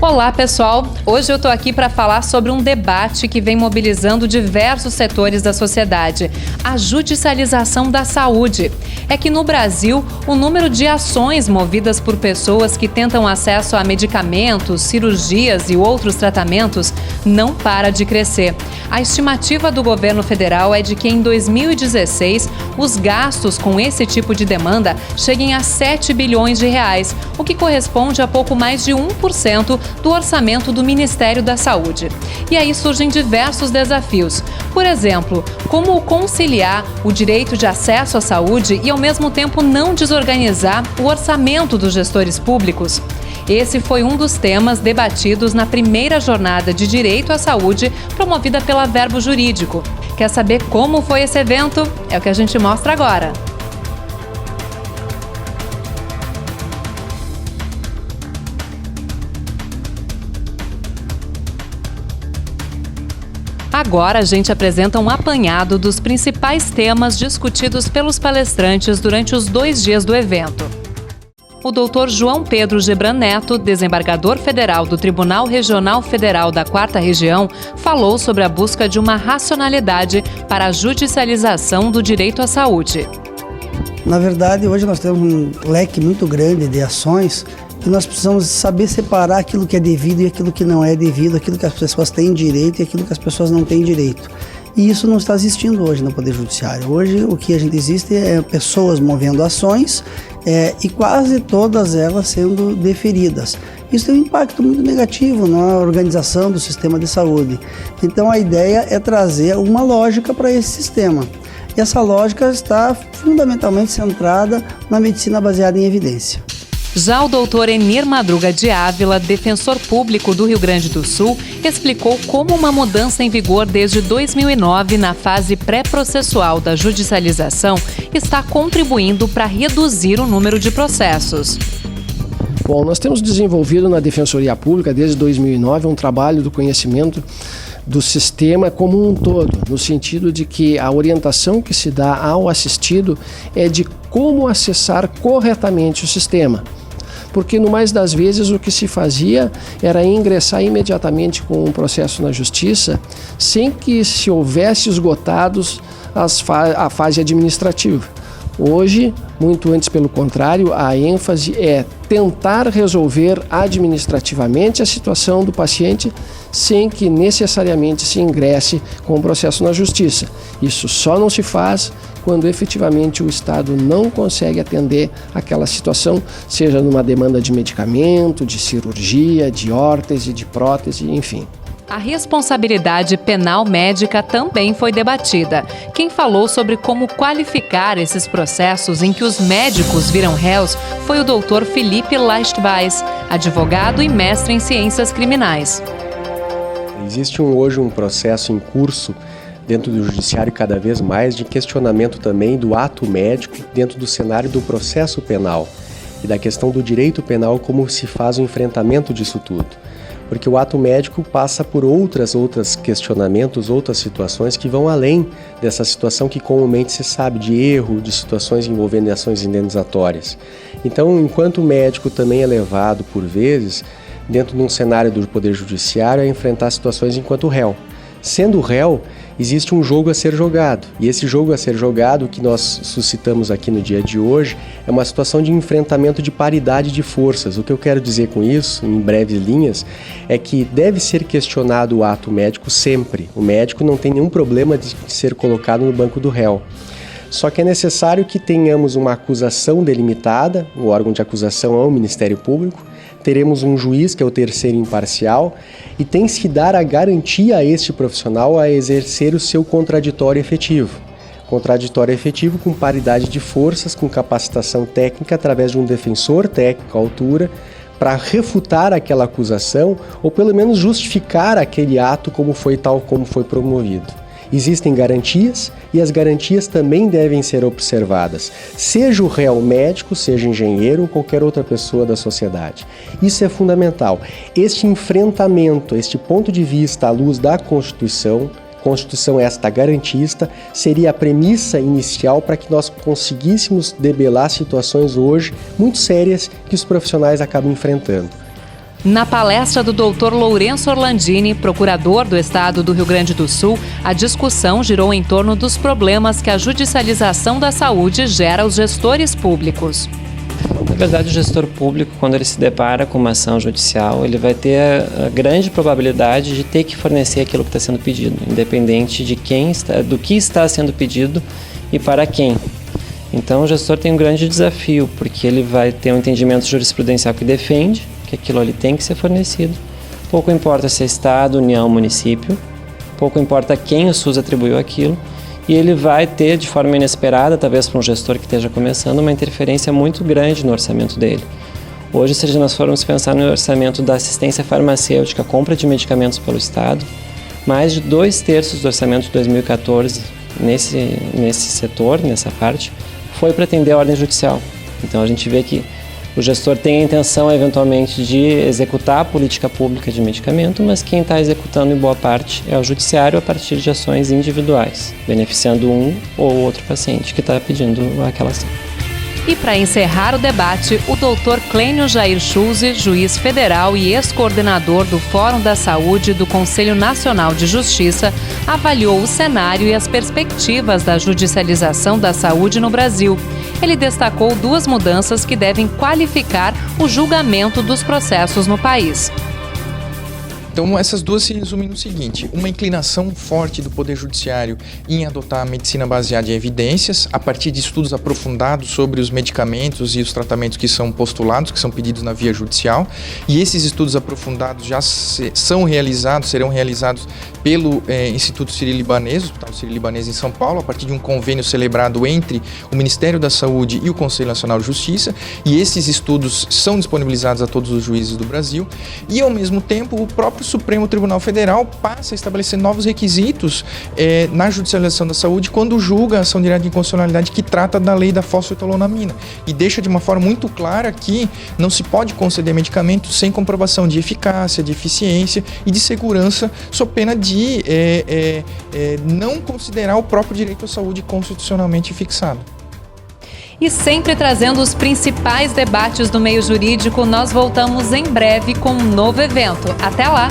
Olá, pessoal! Hoje eu tô aqui para falar sobre um debate que vem mobilizando diversos setores da sociedade: a judicialização da saúde. É que no Brasil, o número de ações movidas por pessoas que tentam acesso a medicamentos, cirurgias e outros tratamentos não para de crescer. A estimativa do governo federal é de que em 2016, os gastos com esse tipo de demanda cheguem a 7 bilhões de reais, o que corresponde a pouco mais de 1% do orçamento do Ministério da Saúde. E aí surgem diversos desafios. Por exemplo, como conciliar o direito de acesso à saúde e, ao mesmo tempo, não desorganizar o orçamento dos gestores públicos? Esse foi um dos temas debatidos na primeira jornada de Direito à Saúde promovida pela Verbo Jurídico. Quer saber como foi esse evento? É o que a gente mostra agora. Agora a gente apresenta um apanhado dos principais temas discutidos pelos palestrantes durante os 2 dias do evento. O Dr. João Pedro Gebran Neto, desembargador federal do Tribunal Regional Federal da 4ª Região, falou sobre a busca de uma racionalidade para a judicialização do direito à saúde. Na verdade, hoje nós temos um leque muito grande de ações e nós precisamos saber separar aquilo que é devido e aquilo que não é devido, aquilo que as pessoas têm direito e aquilo que as pessoas não têm direito. E isso não está existindo hoje no Poder Judiciário. Hoje o que a gente existe é pessoas movendo ações e quase todas elas sendo deferidas. Isso tem um impacto muito negativo na organização do sistema de saúde. Então a ideia é trazer uma lógica para esse sistema. E essa lógica está fundamentalmente centrada na medicina baseada em evidência. Já o doutor Enir Madruga de Ávila, defensor público do Rio Grande do Sul, explicou como uma mudança em vigor desde 2009 na fase pré-processual da judicialização está contribuindo para reduzir o número de processos. Bom, nós temos desenvolvido na Defensoria Pública desde 2009 um trabalho do conhecimento do sistema como um todo, no sentido de que a orientação que se dá ao assistido é de como acessar corretamente o sistema. Porque no mais das vezes o que se fazia era ingressar imediatamente com um processo na justiça sem que se houvesse esgotados a fase administrativa. Hoje, muito antes pelo contrário, a ênfase é tentar resolver administrativamente a situação do paciente sem que necessariamente se ingresse com o processo na justiça. Isso só não se faz quando efetivamente o Estado não consegue atender aquela situação, seja numa demanda de medicamento, de cirurgia, de órtese, de prótese, enfim. A responsabilidade penal médica também foi debatida. Quem falou sobre como qualificar esses processos em que os médicos viram réus foi o Dr. Felipe Lastweis, advogado e mestre em ciências criminais. Existe hoje um processo em curso dentro do judiciário cada vez mais de questionamento também do ato médico dentro do cenário do processo penal e da questão do direito penal, como se faz o enfrentamento disso tudo. Porque o ato médico passa por outros questionamentos, outras situações que vão além dessa situação que comumente se sabe de erro, de situações envolvendo ações indenizatórias. Então, enquanto o médico também é levado, por vezes, dentro de um cenário do Poder Judiciário, a enfrentar situações enquanto réu. Sendo réu, existe um jogo a ser jogado, e esse jogo a ser jogado que nós suscitamos aqui no dia de hoje é uma situação de enfrentamento de paridade de forças. O que eu quero dizer com isso, em breves linhas, é que deve ser questionado o ato médico sempre. O médico não tem nenhum problema de ser colocado no banco do réu. Só que é necessário que tenhamos uma acusação delimitada, o órgão de acusação é o Ministério Público, teremos um juiz que é o terceiro imparcial e tem-se que dar a garantia a este profissional a exercer o seu contraditório efetivo. Contraditório efetivo com paridade de forças, com capacitação técnica através de um defensor técnico à altura para refutar aquela acusação ou pelo menos justificar aquele ato como foi promovido. Existem garantias e as garantias também devem ser observadas, seja o réu médico, seja engenheiro ou qualquer outra pessoa da sociedade. Isso é fundamental. Este enfrentamento, este ponto de vista à luz da Constituição esta garantista, seria a premissa inicial para que nós conseguíssemos debelar situações hoje muito sérias que os profissionais acabam enfrentando. Na palestra do Dr. Lourenço Orlandini, procurador do Estado do Rio Grande do Sul, a discussão girou em torno dos problemas que a judicialização da saúde gera aos gestores públicos. Na verdade, o gestor público, quando ele se depara com uma ação judicial, ele vai ter a grande probabilidade de ter que fornecer aquilo que está sendo pedido, independente de do que está sendo pedido e para quem. Então, o gestor tem um grande desafio, porque ele vai ter um entendimento jurisprudencial que defende que aquilo ali tem que ser fornecido. Pouco importa se é Estado, União, município, pouco importa quem o SUS atribuiu aquilo, e ele vai ter, de forma inesperada, talvez para um gestor que esteja começando, uma interferência muito grande no orçamento dele. Hoje, se nós formos pensar no orçamento da assistência farmacêutica, compra de medicamentos pelo Estado, mais de 2/3 do orçamento de 2014 nesse setor, nessa parte, foi para atender a ordem judicial. Então a gente vê que o gestor tem a intenção, eventualmente, de executar a política pública de medicamento, mas quem está executando em boa parte é o judiciário a partir de ações individuais, beneficiando um ou outro paciente que está pedindo aquela ação. E para encerrar o debate, o Dr. Clênio Jair Schulze, juiz federal e ex-coordenador do Fórum da Saúde do Conselho Nacional de Justiça, avaliou o cenário e as perspectivas da judicialização da saúde no Brasil. Ele destacou 2 mudanças que devem qualificar o julgamento dos processos no país. Então, essas duas se resumem no seguinte: uma inclinação forte do Poder Judiciário em adotar a medicina baseada em evidências, a partir de estudos aprofundados sobre os medicamentos e os tratamentos que são postulados, que são pedidos na via judicial, e esses estudos aprofundados já serão realizados pelo Instituto Sírio-Libanês, o Hospital Sírio-Libanês em São Paulo, a partir de um convênio celebrado entre o Ministério da Saúde e o Conselho Nacional de Justiça, e esses estudos são disponibilizados a todos os juízes do Brasil, e ao mesmo tempo o próprio Supremo Tribunal Federal passa a estabelecer novos requisitos na judicialização da saúde quando julga a ação direta de inconstitucionalidade que trata da lei da fosfetolonamina e deixa de uma forma muito clara que não se pode conceder medicamento sem comprovação de eficácia, de eficiência e de segurança, sob pena de não considerar o próprio direito à saúde constitucionalmente fixado. E sempre trazendo os principais debates do meio jurídico, nós voltamos em breve com um novo evento. Até lá!